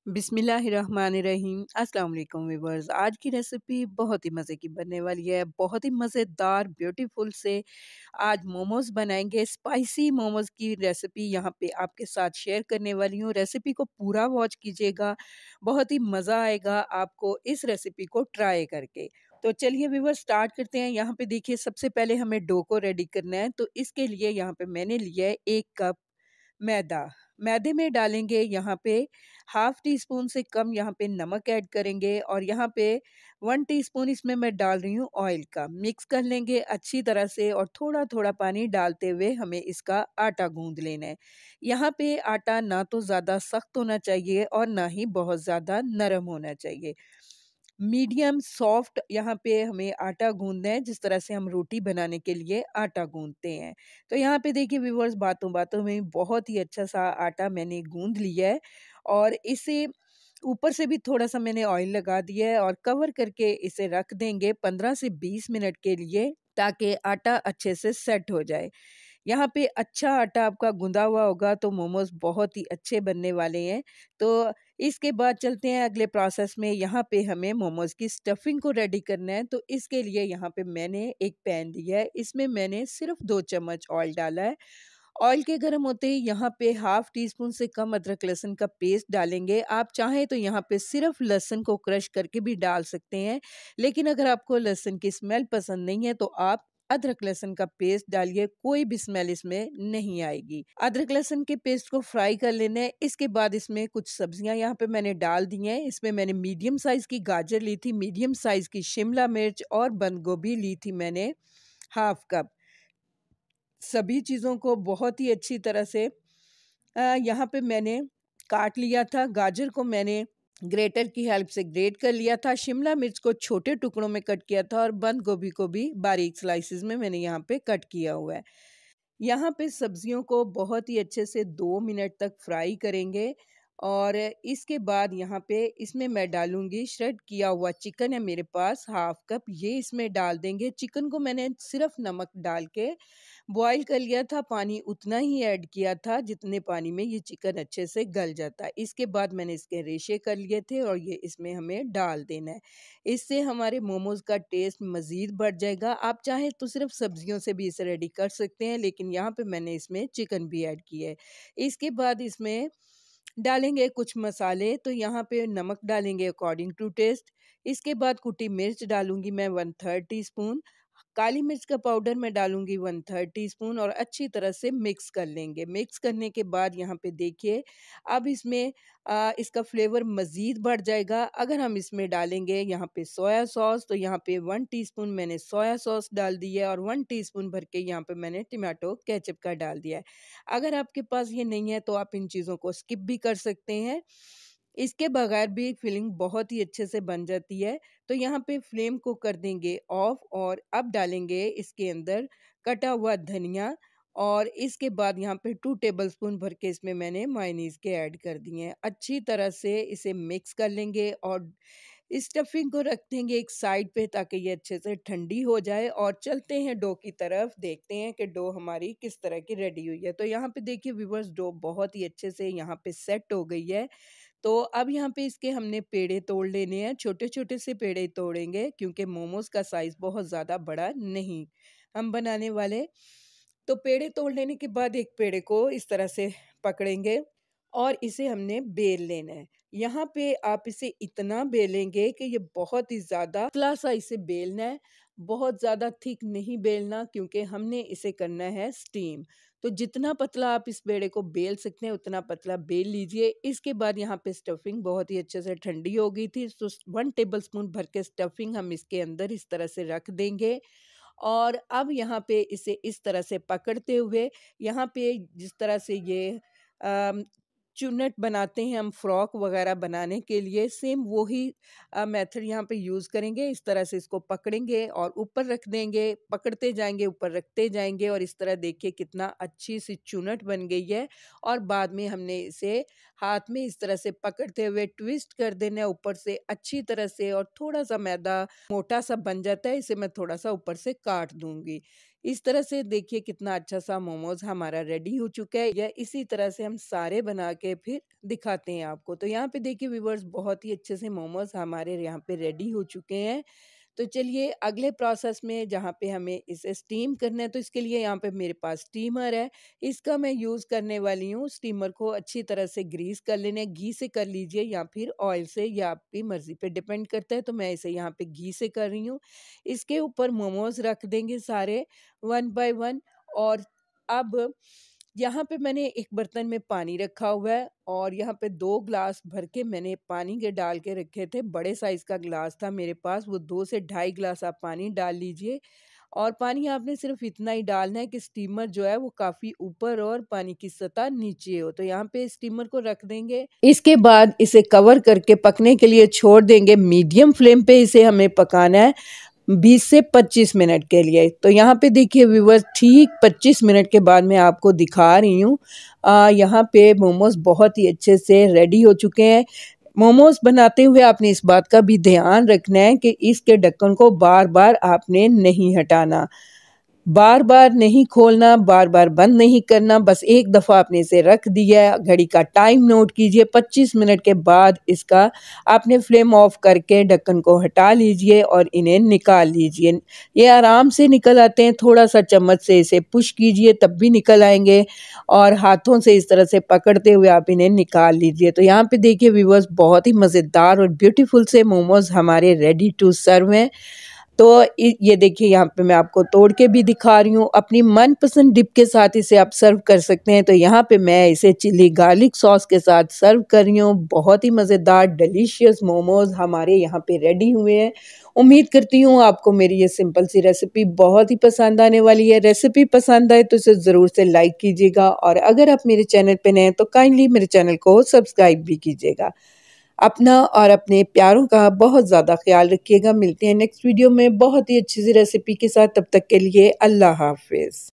बिस्मिल्लाहिर्रहमानिर्रहीम। अस्सलाम वालेकुम व्यूअर्स। आज की रेसिपी बहुत ही मज़े की बनने वाली है। बहुत ही मज़ेदार ब्यूटीफुल से आज मोमोज़ बनाएंगे। स्पाइसी मोमोज़ की रेसिपी यहाँ पे आपके साथ शेयर करने वाली हूँ। रेसिपी को पूरा वॉच कीजिएगा, बहुत ही मज़ा आएगा आपको इस रेसिपी को ट्राई करके। तो चलिए व्यूअर्स स्टार्ट करते हैं। यहाँ पे देखिए सबसे पहले हमें डो को रेडी करना है। तो इसके लिए यहाँ पे मैंने लिया है 1 कप मैदा। मैदे में डालेंगे यहाँ पे हाफ टी स्पून से कम यहाँ पे नमक ऐड करेंगे और यहाँ पे 1 टीस्पून इसमें मैं डाल रही हूँ ऑयल का। मिक्स कर लेंगे अच्छी तरह से और थोड़ा थोड़ा पानी डालते हुए हमें इसका आटा गूंद लेना है। यहाँ पे आटा ना तो ज़्यादा सख्त होना चाहिए और ना ही बहुत ज़्यादा नरम होना चाहिए। मीडियम सॉफ्ट यहाँ पे हमें आटा गूंदना है, जिस तरह से हम रोटी बनाने के लिए आटा गूंदते हैं। तो यहाँ पे देखिए व्यूअर्स बातों बातों में बहुत ही अच्छा सा आटा मैंने गूंद लिया है और इसे ऊपर से भी थोड़ा सा मैंने ऑयल लगा दिया है और कवर करके इसे रख देंगे 15 से 20 मिनट के लिए, ताकि आटा अच्छे से सेट हो जाए। यहाँ पे अच्छा आटा आपका गूंदा हुआ होगा तो मोमोज बहुत ही अच्छे बनने वाले हैं। तो इसके बाद चलते हैं अगले प्रोसेस में। यहाँ पे हमें मोमोज की स्टफिंग को रेडी करना है। तो इसके लिए यहाँ पे मैंने एक पैन लिया है, इसमें मैंने सिर्फ 2 चम्मच ऑयल डाला है। ऑयल के गर्म होते ही यहाँ पे हाफ टी स्पून से कम अदरक लहसुन का पेस्ट डालेंगे। आप चाहें तो यहाँ पे सिर्फ लहसुन को क्रश करके भी डाल सकते हैं, लेकिन अगर आपको लहसुन की स्मेल पसंद नहीं है तो आप अदरक लहसुन का पेस्ट डालिए, कोई भी स्मेल इसमें नहीं आएगी। अदरक लहसुन के पेस्ट को फ्राई कर लेना है। इसके बाद इसमें कुछ सब्जियां यहाँ पे मैंने डाल दी हैं। इसमें मैंने मीडियम साइज की गाजर ली थी, मीडियम साइज की शिमला मिर्च और बंद गोभी ली थी मैंने हाफ कप। सभी चीज़ों को बहुत ही अच्छी तरह से यहाँ पे मैंने काट लिया था। गाजर को मैंने ग्रेटर की हेल्प से ग्रेट कर लिया था, शिमला मिर्च को छोटे टुकड़ों में कट किया था और बंद गोभी को भी बारीक स्लाइसेस में मैंने यहाँ पे कट किया हुआ है। यहाँ पे सब्जियों को बहुत ही अच्छे से 2 मिनट तक फ्राई करेंगे और इसके बाद यहाँ पे इसमें मैं डालूंगी श्रेड किया हुआ चिकन है मेरे पास हाफ कप, ये इसमें डाल देंगे। चिकन को मैंने सिर्फ नमक डाल के बॉईल कर लिया था, पानी उतना ही ऐड किया था जितने पानी में ये चिकन अच्छे से गल जाता है। इसके बाद मैंने इसके रेशे कर लिए थे और ये इसमें हमें डाल देना है। इससे हमारे मोमोज का टेस्ट मज़ीद बढ़ जाएगा। आप चाहें तो सिर्फ सब्जियों से भी इसे रेडी कर सकते हैं, लेकिन यहाँ पे मैंने इसमें चिकन भी ऐड किया है। इसके बाद इसमें डालेंगे कुछ मसाले। तो यहाँ पे नमक डालेंगे अकॉर्डिंग टू टेस्ट। इसके बाद कुटी मिर्च डालूंगी मैं 1/3 टीस्पून। काली मिर्च का पाउडर मैं डालूंगी 1/3 टीस्पून और अच्छी तरह से मिक्स कर लेंगे। मिक्स करने के बाद यहाँ पे देखिए अब इसमें इसका फ्लेवर मज़ीद बढ़ जाएगा अगर हम इसमें डालेंगे यहाँ पे सोया सॉस। तो यहाँ पे 1 टीस्पून मैंने सोया सॉस डाल दिया है और 1 टीस्पून भर के यहाँ पे मैंने टमाटो केचप का डाल दिया है। अगर आपके पास ये नहीं है तो आप इन चीज़ों को स्किप भी कर सकते हैं। इसके बगैर भी फिलिंग बहुत ही अच्छे से बन जाती है। तो यहाँ पे फ्लेम को कर देंगे ऑफ और अब डालेंगे इसके अंदर कटा हुआ धनिया और इसके बाद यहाँ पे 2 टेबलस्पून भर के इसमें मैंने मायोनीज के ऐड कर दिए हैं। अच्छी तरह से इसे मिक्स कर लेंगे और स्टफिंग को रख देंगे एक साइड पे ताकि ये अच्छे से ठंडी हो जाए और चलते हैं डो की तरफ, देखते हैं कि डो हमारी किस तरह की रेडी हुई है। तो यहाँ पे देखिए व्यूअर्स डो बहुत ही अच्छे से यहाँ पे सेट हो गई है। तो अब यहाँ पे इसके हमने पेड़े तोड़ लेने हैं, छोटे-छोटे से पेड़े तोड़ेंगे क्योंकि मोमोज़ का साइज़ बहुत ज़्यादा बड़ा नहीं हम बनाने वाले। तो पेड़े तोड़ लेने के बाद एक पेड़े को इस तरह से पकड़ेंगे और इसे हमने बेल लेना है। यहाँ पे आप इसे इतना बेलेंगे कि ये बहुत ही ज़्यादा पतला सा इसे बेलना है, बहुत ज़्यादा थिक नहीं बेलना क्योंकि हमने इसे करना है स्टीम। तो जितना पतला आप इस पेड़े को बेल सकते हैं उतना पतला बेल लीजिए। इसके बाद यहाँ पे स्टफिंग बहुत ही अच्छे से ठंडी हो गई थी तो 1 टेबलस्पून भर के स्टफिंग हम इसके अंदर इस तरह से रख देंगे और अब यहाँ पे इसे इस तरह से पकड़ते हुए यहाँ पे जिस तरह से ये अम, चुन्नट बनाते हैं हम फ्रॉक वगैरह बनाने के लिए, सेम वही मेथड यहाँ पे यूज़ करेंगे। इस तरह से इसको पकड़ेंगे और ऊपर रख देंगे, पकड़ते जाएंगे ऊपर रखते जाएंगे और इस तरह देखिए कितना अच्छी सी चुन्नट बन गई है। और बाद में हमने इसे हाथ में इस तरह से पकड़ते हुए ट्विस्ट कर देना है ऊपर से अच्छी तरह से और थोड़ा सा मैदा मोटा सा बन जाता है, इसे मैं थोड़ा सा ऊपर से काट दूंगी। इस तरह से देखिए कितना अच्छा सा मोमोज़ हमारा रेडी हो चुका है। या इसी तरह से हम सारे बना के फिर दिखाते हैं आपको। तो यहाँ पे देखिए व्यूअर्स बहुत ही अच्छे से मोमोज़ हमारे यहाँ पे रेडी हो चुके हैं। तो चलिए अगले प्रोसेस में जहाँ पे हमें इसे स्टीम करना है, तो इसके लिए यहाँ पे मेरे पास स्टीमर है। इसका मैं यूज़ करने वाली हूँ। स्टीमर को अच्छी तरह से ग्रीस कर लेना है, घी से कर लीजिए या फिर ऑयल से, या आपकी मर्ज़ी पे डिपेंड करता है। तो मैं इसे यहाँ पे घी से कर रही हूँ। इसके ऊपर मोमोज़ रख देंगे सारे वन बाय वन। और अब यहाँ पे मैंने एक बर्तन में पानी रखा हुआ है और यहाँ पे 2 ग्लास भर के मैंने पानी के डाल के रखे थे। बड़े साइज़ का ग्लास था मेरे पास, वो 2 से ढाई ग्लास आप पानी डाल लीजिए। और पानी आपने सिर्फ़ इतना ही डालना है कि स्टीमर जो है वो काफ़ी ऊपर और पानी की सतह नीचे हो। तो यहाँ पे स्टीमर को रख देंगे। इसके बाद इसे कवर करके पकने के लिए छोड़ देंगे। मीडियम फ्लेम पे इसे हमें पकाना है 20 से 25 मिनट के लिए। तो यहाँ पे देखिए व्यूअर्स ठीक 25 मिनट के बाद मैं आपको दिखा रही हूँ। यहाँ पे मोमोज़ बहुत ही अच्छे से रेडी हो चुके हैं। मोमोज़ बनाते हुए आपने इस बात का भी ध्यान रखना है कि इसके ढक्कन को बार-बार आपने नहीं हटाना। बार-बार नहीं खोलना, बार-बार बंद नहीं करना, बस एक दफ़ा आपने इसे रख दिया है। घड़ी का टाइम नोट कीजिए, 25 मिनट के बाद इसका आपने फ्लेम ऑफ करके ढक्कन को हटा लीजिए और इन्हें निकाल लीजिए। ये आराम से निकल आते हैं, थोड़ा-सा चम्मच से इसे पुश कीजिए तब भी निकल आएँगे और हाथों से इस तरह से पकड़ते हुए आप इन्हें निकाल लीजिए। तो यहाँ पे देखिए व्यूअर्स बहुत ही मज़ेदार और ब्यूटीफुल से मोमोज़ हमारे रेडी टू सर्व हैं। तो ये देखिए यहाँ पे मैं आपको तोड़ के भी दिखा रही हूँ। अपनी मनपसंद डिप के साथ इसे आप सर्व कर सकते हैं। तो यहाँ पे मैं इसे चिली गार्लिक सॉस के साथ सर्व कर रही हूँ। बहुत ही मज़ेदार डिलीशियस मोमोज़ हमारे यहाँ पे रेडी हुए हैं। उम्मीद करती हूँ आपको मेरी ये सिंपल सी रेसिपी बहुत ही पसंद आने वाली है। रेसिपी पसंद आए तो इसे ज़रूर से लाइक कीजिएगा और अगर आप मेरे चैनल पे नए हैं तो काइंडली मेरे चैनल को सब्सक्राइब भी कीजिएगा। अपना और अपने प्यारों का बहुत ज़्यादा ख्याल रखिएगा। मिलते हैं नेक्स्ट वीडियो में बहुत ही अच्छी सी रेसिपी के साथ। तब तक के लिए अल्लाह हाफ़िज़।